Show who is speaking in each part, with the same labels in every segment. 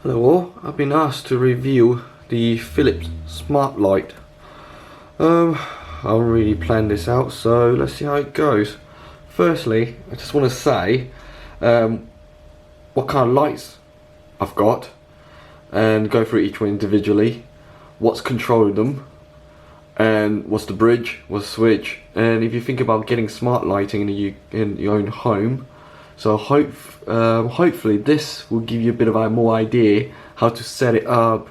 Speaker 1: Hello all, I've been asked to review the Philips Smart Light. I haven't really planned this out, so let's see how it goes. Firstly, I just want to say what kind of lights I've got and go through each one individually, what's controlling them, and what's the bridge, what's the switch, and if you think about getting smart lighting in your own home. So hopefully this will give you a bit of a more idea how to set it up,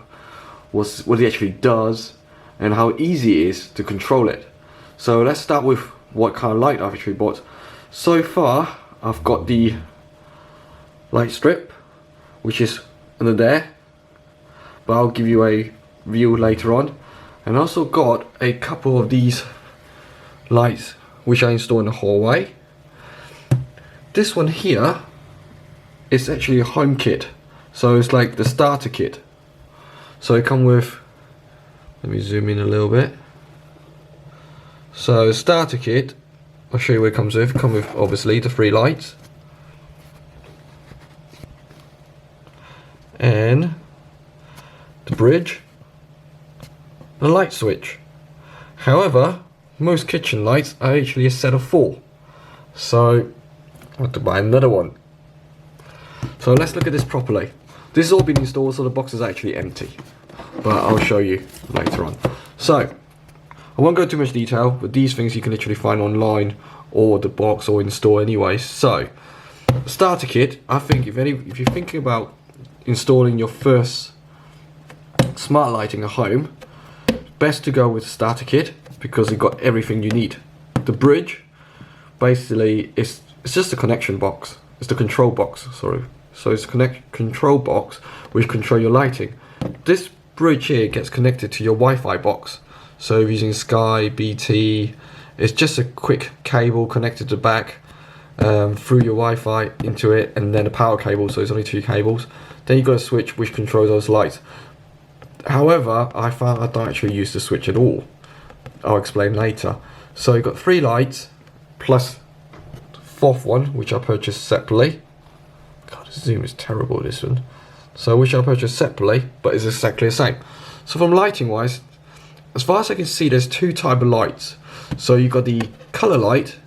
Speaker 1: what it actually does, and how easy it is to control it. So let's start with what kind of light I've actually bought. So far I've got the light strip, which is under there, but I'll give you a view later on. And I also got a couple of these lights which I install in the hallway. This one here is actually a home kit, so it's like the starter kit. So it comes with, let me zoom in a little bit. So starter kit, I'll show you what it comes with. It comes with obviously the 3 lights and the bridge, the light switch. However, most kitchen lights are actually a set of 4, so I have to buy another one. So let's look at this properly. This has all been installed, so the box is actually empty, but I'll show you later on. So I won't go into too much detail, but these things you can literally find online or the box or install anyway. So the starter kit, I think if you're thinking about installing your first smart lighting at home, best to go with the starter kit because it got everything you need. The bridge basically is just a connection box. It's the control box, sorry. So it's a control box which control your lighting. This bridge here gets connected to your Wi-Fi box. So if you're using Sky, BT, it's just a quick cable connected to the back through your Wi-Fi into it, and then a power cable, so it's only 2 cables. Then you've got a switch which controls those lights. However, I found I don't actually use the switch at all. I'll explain later. So you've got 3 lights plus 4th one, which I purchased separately. God, the zoom is terrible, this one. So which I purchased separately, but is exactly the same. So from lighting wise, as far as I can see, there's 2 types of lights. So you've got the color light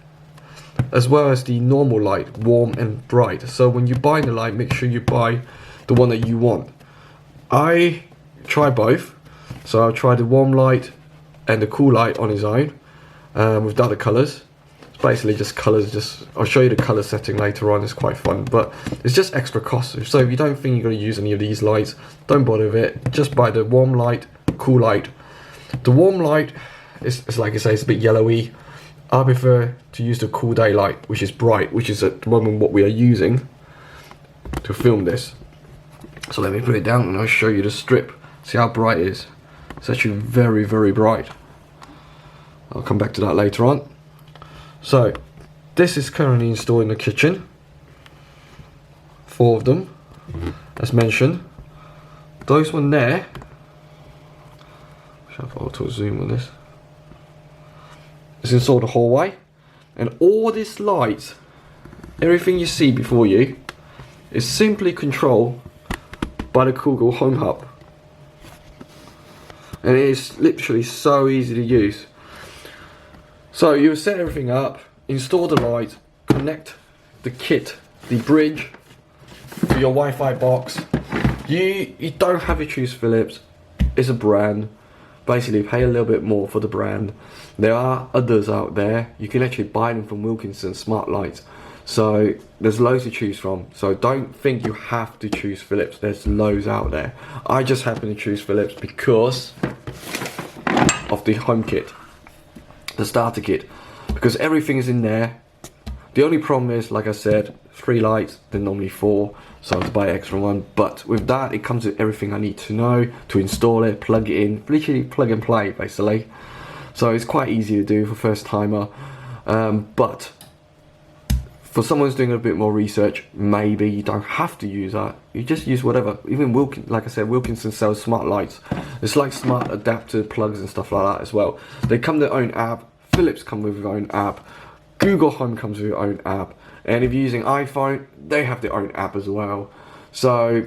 Speaker 1: as well as the normal light, warm and bright. So when you buy the light, make sure you buy the one that you want. I try both. So I'll try the warm light and the cool light on its own without the colors. Basically just colors, I'll show you the color setting later on. It's quite fun, but it's just extra cost. So if you don't think you're going to use any of these lights, don't bother with it. Just buy the warm light, cool light. The warm light is like I say, it's a bit yellowy. I prefer to use the cool day light, which is bright, which is at the moment what we are using to film this. So let me put it down and I'll show you the strip. See how bright it is. It's actually very, very bright. I'll come back to that later on. So this is currently installed in the kitchen, 4 of them as mentioned. Those one there, I have auto zoom on this, is installed in the hallway, and all these lights, everything you see before you is simply controlled by the Google Home Hub, and it is literally so easy to use. So you set everything up, install the light, connect the kit, the bridge, to your Wi-Fi box. You don't have to choose Philips. It's a brand. Basically pay a little bit more for the brand. There are others out there. You can actually buy them from Wilkinson Smart Lights. So there's loads to choose from. So don't think you have to choose Philips. There's loads out there. I just happen to choose Philips because of the home kit. The starter kit, because everything is in there. The only problem is, like I said, 3 lights, they're normally 4, so I have to buy an extra one. But with that, it comes with everything I need to know to install it, plug it in, literally plug and play basically. So it's quite easy to do for first timer. But for someone who's doing a bit more research, maybe you don't have to use that. You just use whatever. Even like I said, Wilkinson sells smart lights. It's like smart adapter plugs and stuff like that as well. They come with their own app. Philips come with their own app. Google Home comes with their own app. And if you're using iPhone, they have their own app as well. So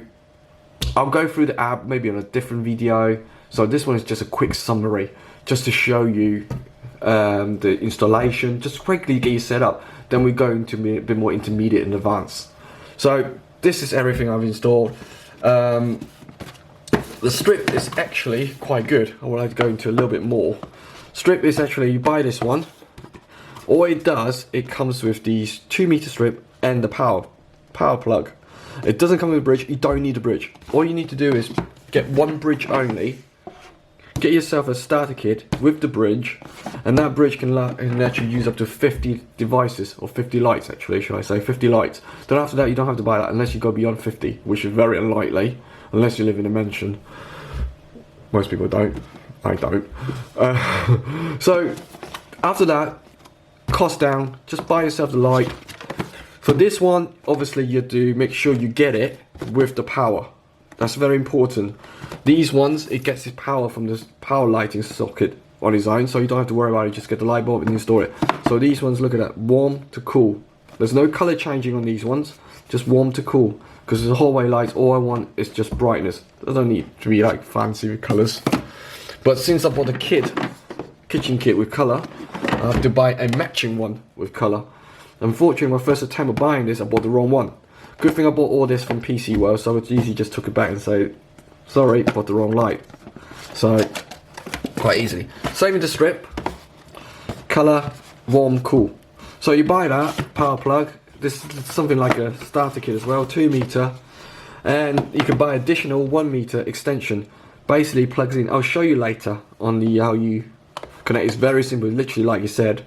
Speaker 1: I'll go through the app maybe on a different video. So this one is just a quick summary, just to show you the installation, just quickly get you set up. Then we go into a bit more intermediate and advanced. So this is everything I've installed. The strip is actually quite good. I would like to go into a little bit more. Strip is actually, you buy this one. All it does, it comes with these 2-meter strip and the power plug. It doesn't come with a bridge. You don't need a bridge. All you need to do is get one bridge only. Get yourself a starter kit with the bridge, and that bridge can actually use up to 50 devices, or 50 lights actually, should I say, 50 lights. Then after that you don't have to buy that unless you go beyond 50, which is very unlikely, unless you live in a mansion. Most people don't. I don't. So after that, cost down, just buy yourself the light. For this one, obviously you do make sure you get it with the power. That's very important. These ones, it gets its power from this power lighting socket on its own, so you don't have to worry about it. Just get the light bulb and install it. So these ones, look at that, warm to cool. There's no color changing on these ones, just warm to cool. Because the hallway lights, all I want is just brightness. It doesn't need to be like fancy with colors. But since I bought a kitchen kit with color, I have to buy a matching one with color. Unfortunately, my first attempt of buying this, I bought the wrong one. Good thing I bought all this from PC World, so it's easy, just took it back and say, sorry, bought the wrong light. So, quite easy. Same with the strip. Color, warm, cool. So you buy that, power plug. This is something like a starter kit as well, 2-meter. And you can buy additional 1-meter extension. Basically plugs in, I'll show you later on how you connect. It's very simple, literally like you said,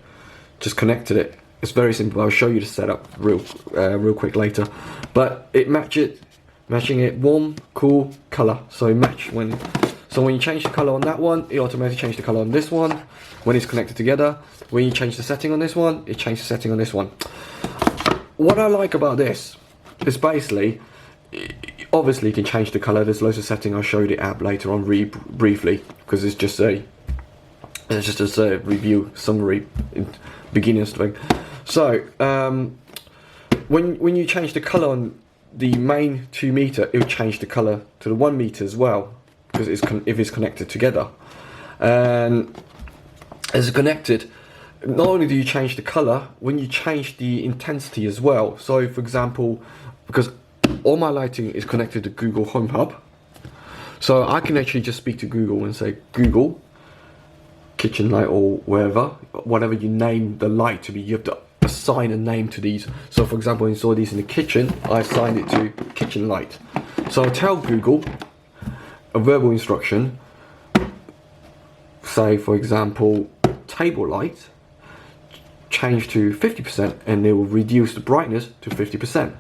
Speaker 1: just connected it. It's very simple. I'll show you the setup real quick later. But it matching it warm, cool, color. So it match when you change the color on that one, it automatically changes the color on this one when it's connected together. When you change the setting on this one, it changes the setting on this one. What I like about this is basically, obviously you can change the color. There's loads of settings. I'll show you the app later on briefly, because it's just a review summary beginning thing. So when you change the color on the main 2-meter, it will change the color to the 1-meter as well, because if it's connected together. And as it's connected, not only do you change the color, when you change the intensity as well. So for example, because all my lighting is connected to Google Home Hub, so I can actually just speak to Google and say, Google, kitchen light, or whatever you name the light to be, you have to assign a name to these. So for example, I install these in the kitchen, I assigned it to kitchen light. So I tell Google a verbal instruction, say for example, table light, change to 50%, and it will reduce the brightness to 50%,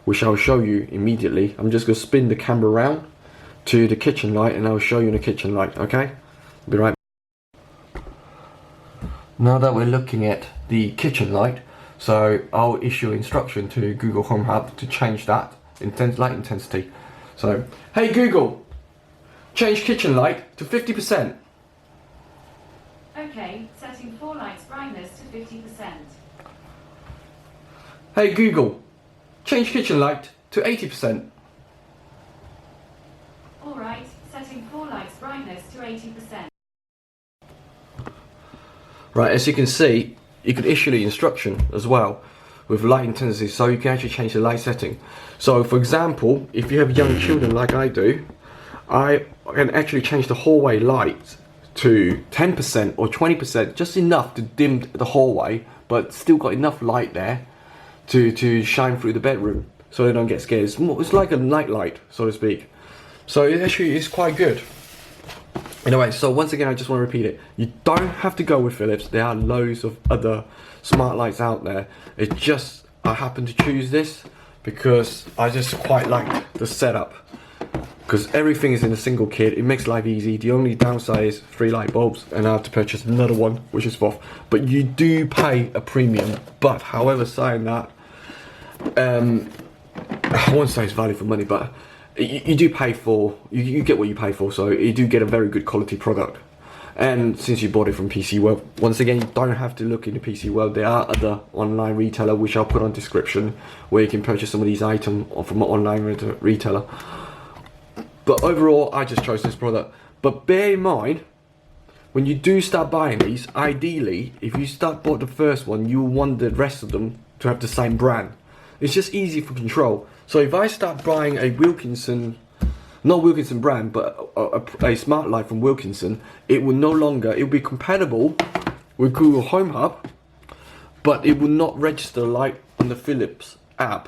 Speaker 1: which I'll show you immediately. I'm just going to spin the camera around to the kitchen light and I'll show you the kitchen light, okay? I'll be right back. Now that we're looking at the kitchen light, so I'll issue instruction to Google Home Hub to change that light intensity. So, hey Google, change kitchen light to 50%.
Speaker 2: Okay, setting 4 lights brightness to 50%.
Speaker 1: Hey Google, change kitchen light to 80%.
Speaker 2: Alright, setting 4 lights brightness to 80%.
Speaker 1: Right, as you can see, you can issue the instruction as well with light intensity, so you can actually change the light setting. So for example, if you have young children like I do, I can actually change the hallway light to 10% or 20%, just enough to dim the hallway, but still got enough light there to shine through the bedroom, so they don't get scared. It's like a night light, so to speak. So it actually is quite good. Anyway, so once again, I just want to repeat it. You don't have to go with Philips. There are loads of other smart lights out there. It's just, I happen to choose this because I just quite like the setup. Because everything is in a single kit, it makes life easy. The only downside is 3 light bulbs, and I have to purchase another one, which is fourth. But you do pay a premium. But however, saying that, I won't say it's value for money, but you do pay for, you get what you pay for, so you do get a very good quality product. And since you bought it from PC World, once again, you don't have to look in the PC World. There are other online retailer, which I'll put on description, where you can purchase some of these items from an online retailer. But overall, I just chose this product. But bear in mind, when you do start buying these, ideally, if you bought the first one, you want the rest of them to have the same brand. It's just easy for control. So if I start buying a Wilkinson, not Wilkinson brand, but a smart light from Wilkinson, it will no longer, it will be compatible with Google Home Hub, but it will not register light on the Philips app.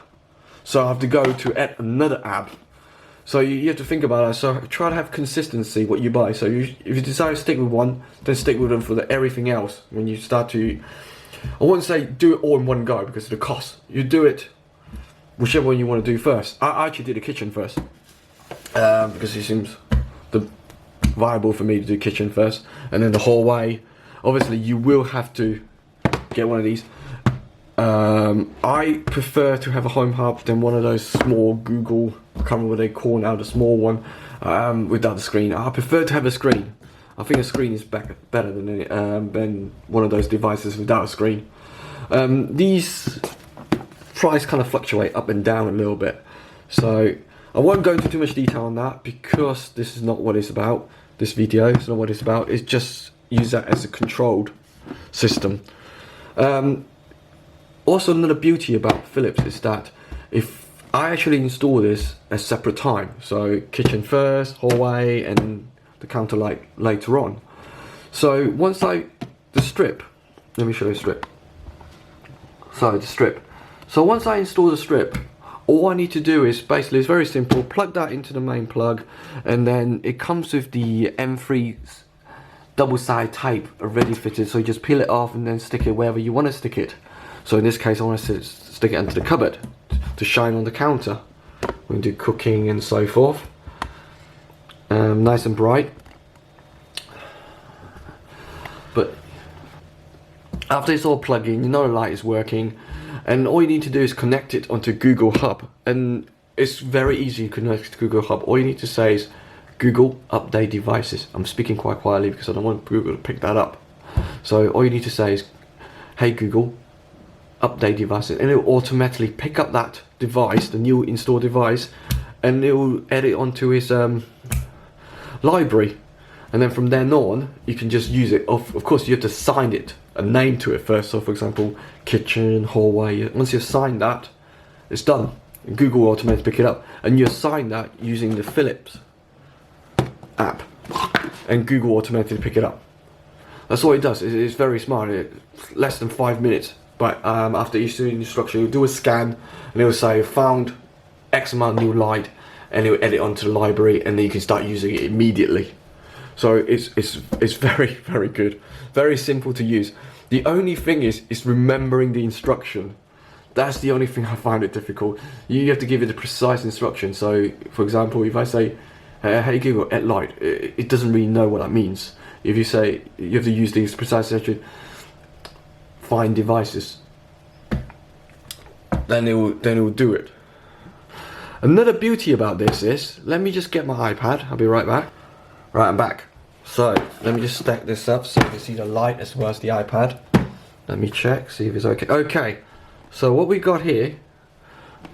Speaker 1: So I have to go to add another app. So you have to think about that. So try to have consistency what you buy. So if you decide to stick with one, then stick with them for everything else. When you start to, I wouldn't say do it all in one go because of the cost. You do it whichever one you want to do first. I actually did the kitchen first because it seems viable for me to do kitchen first, and then the hallway. Obviously, you will have to get one of these. I prefer to have a home hub than one of those small Google, I can't remember what they call now, the small one without the screen. I prefer to have a screen. I think a screen is better than one of those devices without a screen. These price kind of fluctuate up and down a little bit, so I won't go into too much detail on that because this is not what it's about. This video is not what it's about. It's just use that as a controlled system. Also, another beauty about Philips is that if I actually install this at separate time, so kitchen first, hallway, and the counter light later on. So once the strip, let me show you the strip. So the strip. So once I install the strip, all I need to do is basically, it's very simple, plug that into the main plug, and then it comes with the M3 double-side tape already fitted, so you just peel it off and then stick it wherever you want to stick it. So in this case, I want to stick it under the cupboard to shine on the counter when we do cooking and so forth. Nice and bright. But after it's all plugged in, you know the light is working, and all you need to do is connect it onto Google Hub, and it's very easy to connect to Google Hub. All you need to say is Google update devices. I'm speaking quite quietly because I don't want Google to pick that up. So all you need to say is, hey Google, update devices, and it will automatically pick up that device, the new installed device, and it will add it onto his library, and then from then on you can just use it. Of course, you have to assign it a name to it first. So for example, kitchen, hallway. Once you assign that, it's done. And Google will automatically pick it up, and you assign that using the Philips app, and Google will automatically pick it up. That's all it does. It's very smart. It's less than 5 minutes. But after each instruction, you'll do a scan, and it will say found X amount of new light, and it will edit onto the library, and then you can start using it immediately. So it's very, very good, very simple to use. The only thing is remembering the instruction. That's the only thing I find it difficult. You have to give it a precise instruction. So for example, if I say, hey Google, add light, it doesn't really know what that means. If you say, you have to use these precise instructions, find devices, then it will do it. Another beauty about this is, let me just get my iPad, I'll be right back. Right, I'm back. So let me just stack this up so you can see the light as well as the iPad. Let me check, see if it's okay. Okay, so what we got here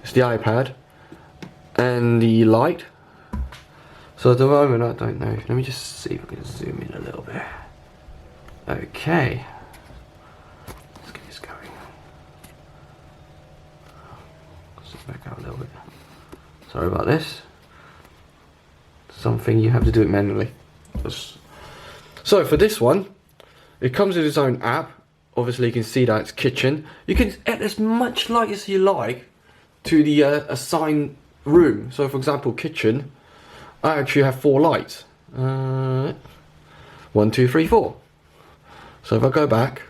Speaker 1: is the iPad and the light. So at the moment, I don't know, let me just see if we can zoom in a little bit. Okay, let's get this going. Let's back out a little bit. Sorry about this. Something you have to do it manually. So for this one, it comes with its own app. Obviously you can see that it's kitchen. You can add as much light as you like to the assigned room. So for example, kitchen, I actually have 4 lights. 1, 2, 3, 4. So if I go back,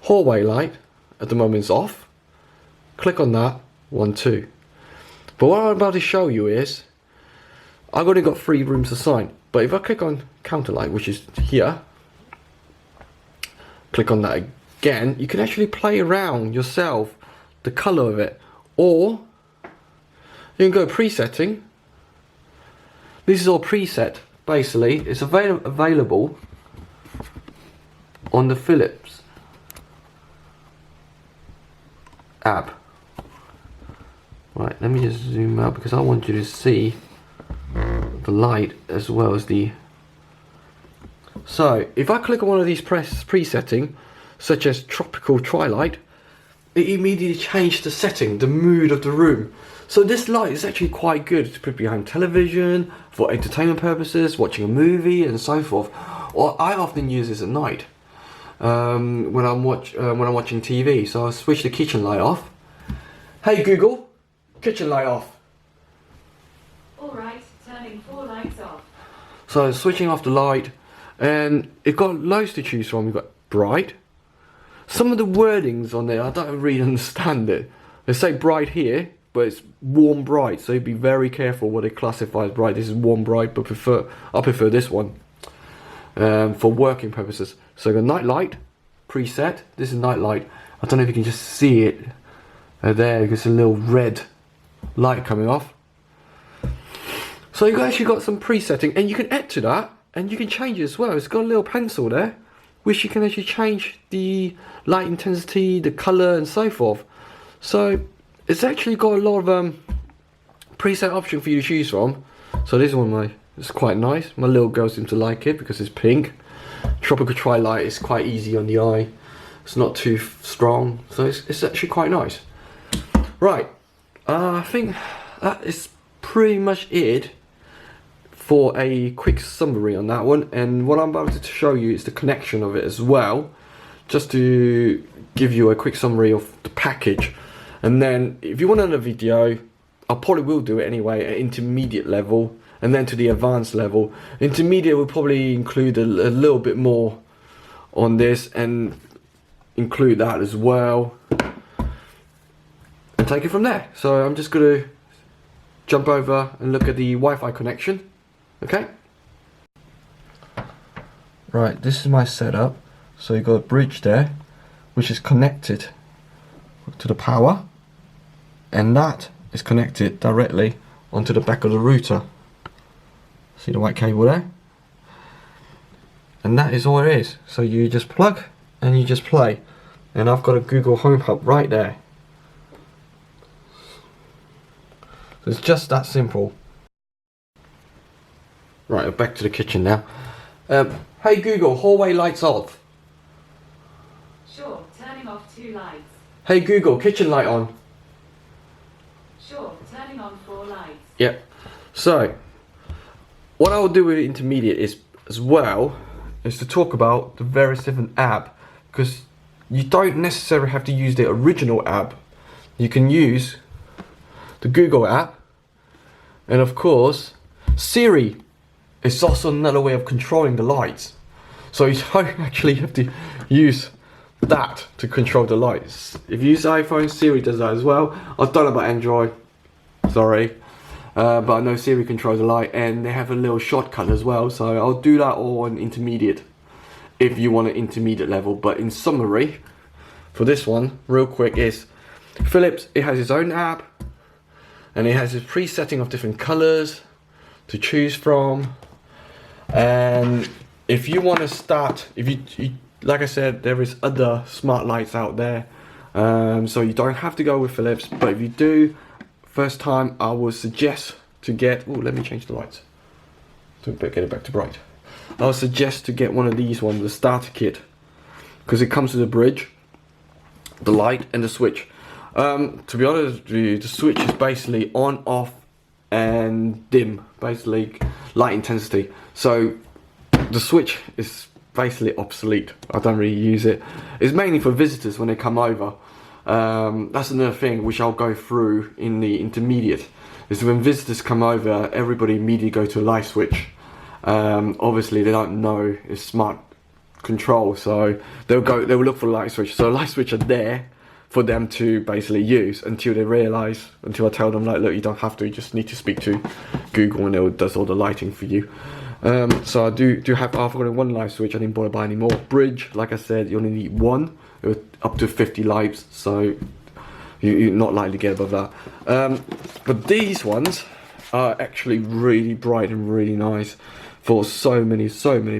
Speaker 1: hallway light at the moment is off. Click on that, 1, 2. But what I'm about to show you is, I've only got 3 rooms assigned. But if I click on counter light, which is here, click on that again, you can actually play around yourself the color of it, or you can go presetting. This is all preset. Basically, it's available on the Philips app. Right, let me just zoom out because I want you to see the light as well as the... So if I click on one of these presetting, such as tropical twilight, it immediately changed the setting, the mood of the room. So this light is actually quite good to put behind television, for entertainment purposes, watching a movie and so forth. Or I often use this at night when I'm watching TV. So I'll switch the kitchen light off. Hey Google, kitchen light off.
Speaker 2: Alright, turning 4 lights off.
Speaker 1: So switching off the light, and it got loads to choose from. You've got bright. Some of the wordings on there, I don't really understand it. They say bright here, but it's warm bright, so be very careful what they classify as bright. This is warm bright, but I prefer this one for working purposes. So the night light preset. This is night light. I don't know if you can just see it there. There's a little red light coming off. So you actually got some presetting, and you can add to that, and you can change it as well. It's got a little pencil there, which you can actually change the light intensity, the color, and so forth. So it's actually got a lot of preset option for you to choose from. So this one, it's quite nice. My little girl seems to like it because it's pink. Tropical Twilight is quite easy on the eye. It's not too strong, so it's actually quite nice. Right, I think that is pretty much it for a quick summary on that one. And what I'm about to show you is the connection of it as well, just to give you a quick summary of the package. And then if you want another video, I probably will do it anyway at intermediate level, and then to the advanced level. Intermediate will probably include a little bit more on this, and include that as well, and take it from there. So I'm just going to jump over and look at the Wi-Fi connection. Okay. Right, this is my setup. So you've got a bridge there, which is connected to the power, and that is connected directly onto the back of the router. See the white cable there? And that is all it is. So you just plug and you just play. And I've got a Google Home Hub right there. So it's just that simple. Right, back to the kitchen now. Hey Google, hallway lights off.
Speaker 2: Sure, turning off 2 lights.
Speaker 1: Hey Google, kitchen light on.
Speaker 2: Sure, turning on 4 lights.
Speaker 1: Yep. So, what I will do with intermediate is, as well, is to talk about the various different app, because you don't necessarily have to use the original app. You can use the Google app, and of course, Siri is also another way of controlling the lights. So you don't actually have to use that to control the lights. If you use iPhone, Siri does that as well. I don't know about Android, sorry. But I know Siri controls the light, and they have a little shortcut as well. So I'll do that all on intermediate if you want an intermediate level. But in summary, for this one, real quick, is Philips, it has its own app, and it has its presetting of different colors to choose from. And if you want to start, if you like I said, there is other smart lights out there, so you don't have to go with Philips. But if you do, first time, I would suggest to get, oh, let me change the lights to get it back to bright. I would suggest to get one of these ones, the starter kit, because it comes with a bridge, the light, and the switch. To be honest with you, the switch is basically on, off, and dim, basically light intensity. So the switch is basically obsolete. I don't really use it. It's mainly for visitors when they come over. That's another thing which I'll go through in the intermediate, is when visitors come over, everybody immediately go to a light switch. Obviously they don't know it's smart control, so they will look for a light switch. So a light switch are there for them to basically use until they realize, until I tell them, like, look, you don't have to, you just need to speak to Google and it does all the lighting for you. So I do have, I've got one light switch, I didn't bother buying any more. Bridge, like I said, you only need one, up to 50 lights, so you're not likely to get above that. But these ones are actually really bright and really nice for so many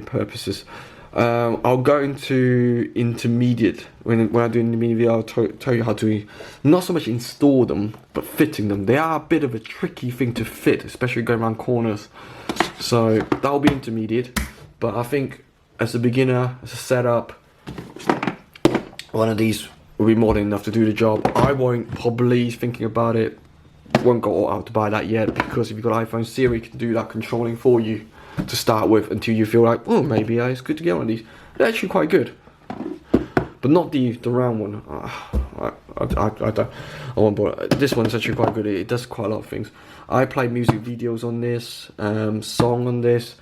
Speaker 1: purposes. I'll go into intermediate when I do intermediate video. I'll tell you how to not so much install them, but fitting them. They are a bit of a tricky thing to fit, especially going around corners. So that'll be intermediate, but I think as a beginner, as a setup, one of these will be more than enough to do the job. I won't, probably thinking about it, won't go out to buy that yet, because if you've got iPhone, Siri can do that controlling for you to start with until you feel like, oh, maybe it's good to get one of these. They're actually quite good, but not the round one. I won't bother. This one's actually quite good. It does quite a lot of things. I play music videos on this, song on this,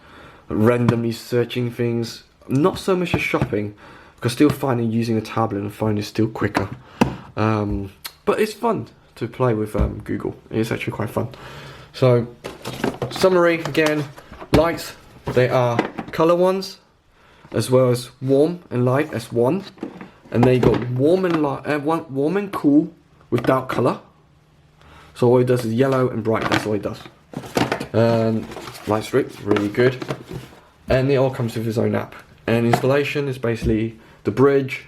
Speaker 1: randomly searching things. Not so much as shopping, because still finding using a tablet and phone is still quicker. But it's fun to play with Google. It's actually quite fun. So, summary again, lights, they are color ones, as well as warm and light as one. And then you got warm and light, warm and cool without color. So all it does is yellow and bright. That's all it does. Light strip, really good. And it all comes with its own app. And installation is basically the bridge,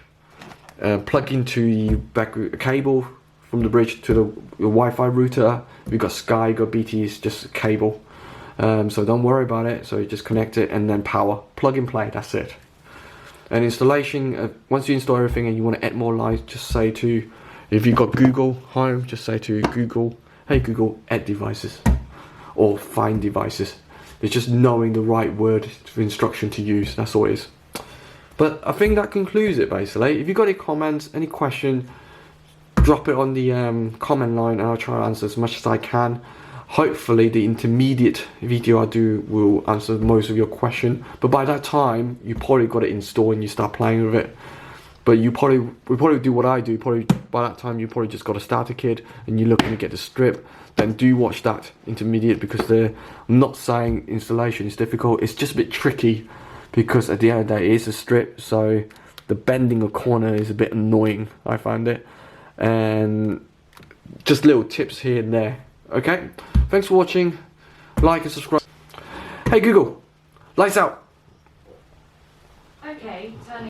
Speaker 1: plug into the back cable from the bridge to the Wi-Fi router. If you've got Sky, you've got BT, it's just a cable. So don't worry about it. So you just connect it and then power, plug and play. That's it. And installation, once you install everything and you want to add more lights, just say to, if you've got Google Home, just say to Google, hey Google, add devices or find devices. It's just knowing the right word for instruction to use, that's all it is. But I think that concludes it basically. If you've got any comments, any question, drop it on the comment line and I'll try to answer as much as I can. Hopefully the intermediate video I do will answer most of your question, but by that time you probably got it installed and you start playing with it. But we probably do what I do. Probably by that time you probably just got a starter kit and you're looking to get the strip. Then do watch that intermediate, because I'm not saying installation is difficult. It's just a bit tricky because at the end of the day it is a strip, so the bending a corner is a bit annoying, I find it. And just little tips here and there. Okay, thanks for watching. Like and subscribe. Hey Google, lights out.
Speaker 2: Okay, turning.